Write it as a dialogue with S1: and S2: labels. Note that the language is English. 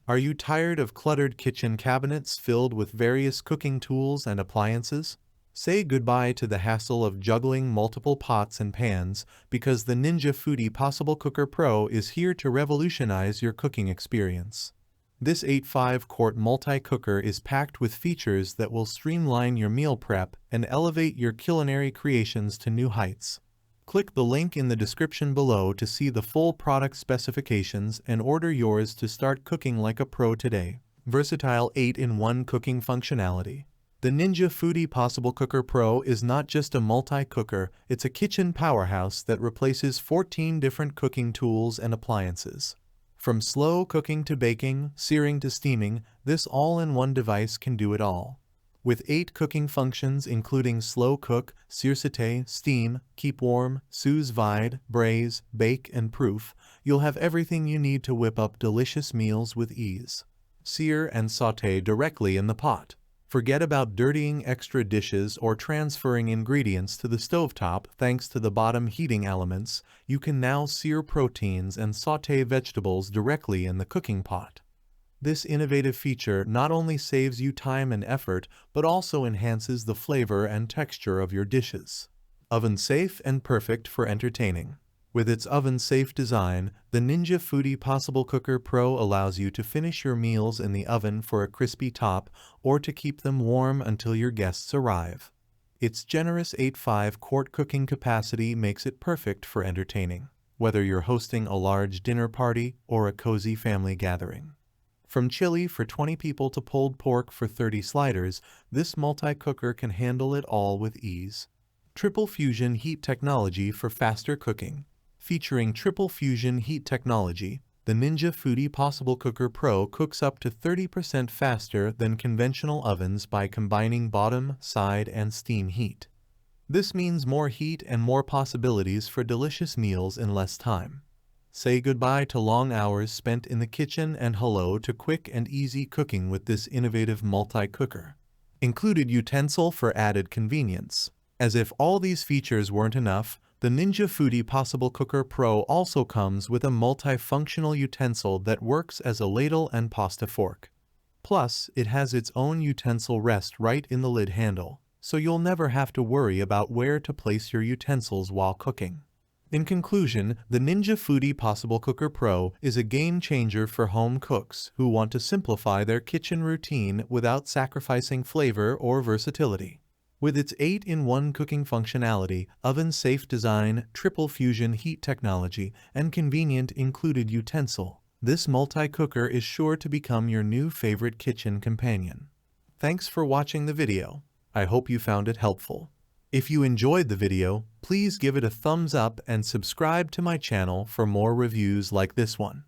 S1: Are you tired of cluttered kitchen cabinets filled with various cooking tools and appliances? Say goodbye to the hassle of juggling multiple pots and pans because the Ninja Foodi PossibleCooker PRO is here to revolutionize your cooking experience. This 8.5 quart multi-cooker is packed with features that will streamline your meal prep and elevate your culinary creations to new heights. Click the link in the description below to see the full product specifications and order yours to start cooking like a pro today. Versatile 8-in-1 cooking functionality. The Ninja Foodi PossibleCooker PRO is not just a multi-cooker, it's a kitchen powerhouse that replaces 14 different cooking tools and appliances. From slow cooking to baking, searing to steaming, this all-in-one device can do it all. With 8 cooking functions including slow cook, sear sauté, steam, keep warm, sous vide, braise, bake, and proof, you'll have everything you need to whip up delicious meals with ease. Sear and sauté directly in the pot. Forget about dirtying extra dishes or transferring ingredients to the stovetop. Thanks to the bottom heating elements, you can now sear proteins and sauté vegetables directly in the cooking pot. This innovative feature not only saves you time and effort, but also enhances the flavor and texture of your dishes. Oven-safe and perfect for entertaining. With its oven-safe design, the Ninja Foodi PossibleCooker PRO allows you to finish your meals in the oven for a crispy top or to keep them warm until your guests arrive. Its generous 8.5 quart cooking capacity makes it perfect for entertaining, whether you're hosting a large dinner party or a cozy family gathering. From chili for 20 people to pulled pork for 30 sliders, this multi-cooker can handle it all with ease. Triple Fusion Heat Technology for faster cooking. Featuring triple fusion heat technology, the Ninja Foodi PossibleCooker PRO cooks up to 30% faster than conventional ovens by combining bottom, side, and steam heat. This means more heat and more possibilities for delicious meals in less time. Say goodbye to long hours spent in the kitchen and hello to quick and easy cooking with this innovative multi-cooker. Included utensil for added convenience. As if all these features weren't enough, the Ninja Foodi PossibleCooker PRO also comes with a multifunctional utensil that works as a ladle and pasta fork. Plus, it has its own utensil rest right in the lid handle, so you'll never have to worry about where to place your utensils while cooking. In conclusion, the Ninja Foodi PossibleCooker PRO is a game changer for home cooks who want to simplify their kitchen routine without sacrificing flavor or versatility. With its 8-in-1 cooking functionality, oven-safe design, triple fusion heat technology, and convenient included utensil, this multi-cooker is sure to become your new favorite kitchen companion. Thanks for watching the video. I hope you found it helpful. If you enjoyed the video, please give it a thumbs up and subscribe to my channel for more reviews like this one.